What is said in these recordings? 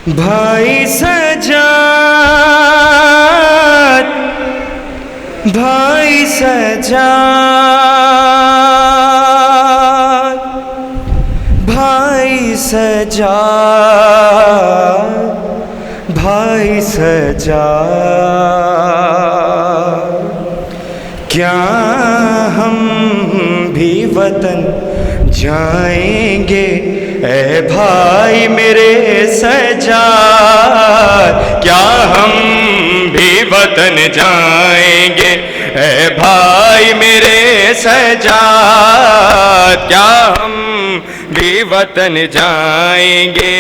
بھائی سجاد، بھائی سجاد، بھائی سجاد، بھائی سجاد، کیا ہم بھی وطن جائیں گے اے بھائی میرے سجاد؟ کیا ہم بھی وطن جائیں گے اے بھائی میرے سجاد؟ کیا ہم بھی وطن جائیں گے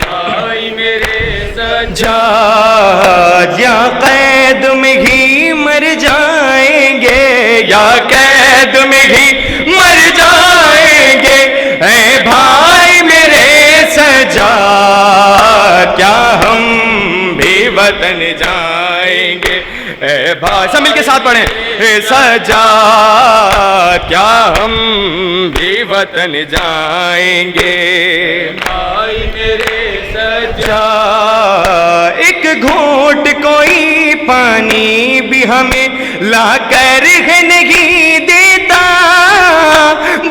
بھائی میرے سجاد؟ یا قید میں ہی مر جائیں گے، یا قید میں ہی مر جائیں گے اے بھائی میرے سجاد؟ کیا ہم بھی وطن جائیں گے اے بھائی؟ سب مل کے ساتھ پڑھیں، اے سجاد کیا ہم بھی وطن جائیں گے بھائی میرے سجاد؟ ایک گھونٹ کوئی پانی بھی ہمیں لا کر نہیں دیتا،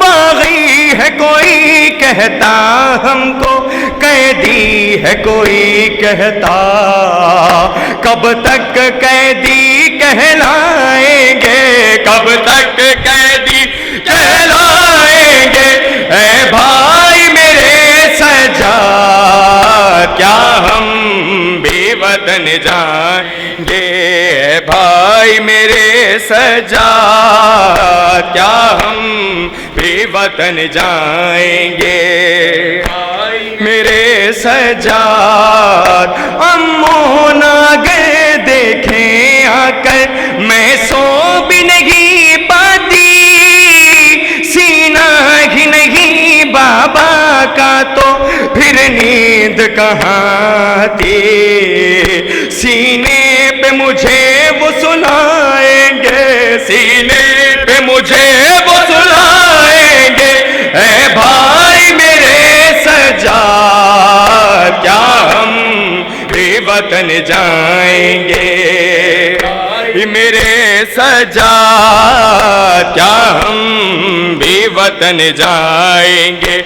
باغی ہے کوئی کہتا ہم کو، قیدی ہے کوئی کہتا، کب تک قیدی کہلائیں گے، کب تک قیدی کہلائیں گے اے بھائی میرے سجاد؟ کیا ہم بھی وطن جائیں گے اے بھائی میرے سجاد؟ کیا ہم بھی وطن جائیں گے بھائی میرے سجاد؟ امون اگر دیکھیں آ کر میں سو بھی نہیں پاتی، سینہ ہی نہیں بابا کا تو پھر نیند کہاں تھی؟ سینے پہ مجھے وہ سلائیں گے، سینے پہ مجھے وہ سلائیں گے اے بھائی میرے سجاد؟ کیا ہم بھی وطن جائیں گے میرے سجاد؟ کیا ہم بھی وطن جائیں گے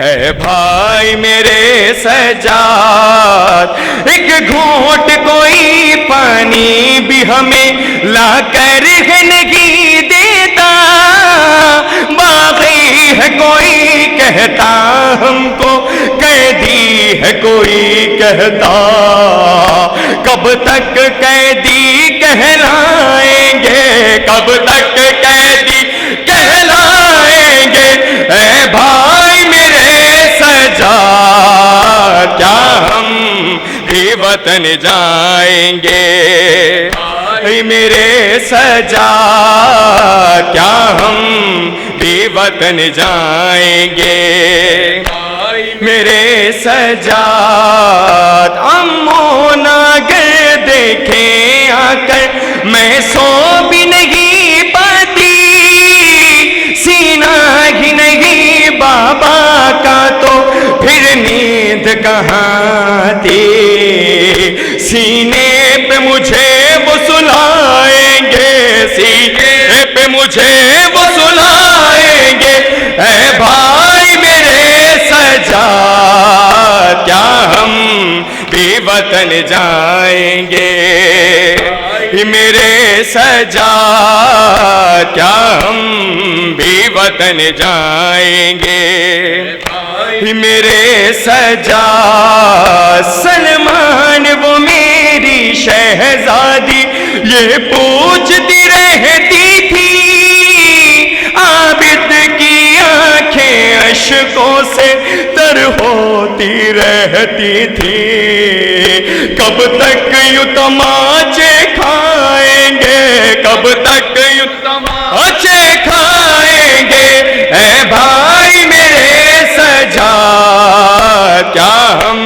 اے بھائی میرے سجاد؟ ایک گھونٹ کوئی پانی بھی ہمیں لا کر نہیں دیتا، باغی ہے کوئی کہتا ہم کو، قیدی ہے کوئی کہتا، کب تک قیدی کہلائیں گے، کب تک قیدی کہلائیں گے اے بھائی میرے سجاد؟ کیا ہم بھی وطن جائیں گے بھائی میرے سجاد؟ کیا ہم بھی وطن جائیں گے بھائی میرے سجاد؟ امون اگر دیکھیں آ کر میں سو بھی نہیں پاتی، سینہ ہی نہیں بابا کا تو پھر نیند کہاں تھی؟ سینے پہ مجھے وہ سلائیں گے، سینے پہ مجھے وہ سلائیں گے اے بھائی میرے سجاد؟ کیا ہم بھی وطن جائیں گے میرے سجاد؟ کیا ہم بھی وطن جائیں گے میرے سجاد؟ سلمان وہ میری شہزادی یہ پوچھتی رہتی تھی، عابد کی آنکھیں اشکوں سے تر ہوتی رہتی تھی، کب تک یوں تماچے کھائیں گے، کب تک یوں تماچے کھائیں گے اے بھائی میرے سجاد؟ کیا ہم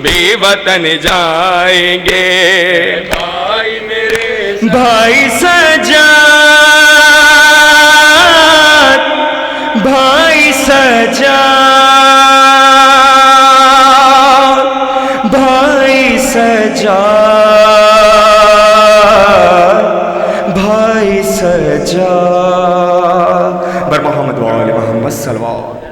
بھی وطن جائیں گے بھائی میرے بھائی سجاد؟ بھائی سجاد، سجا بھائی سجا بر محمد و آل محمد صلوات.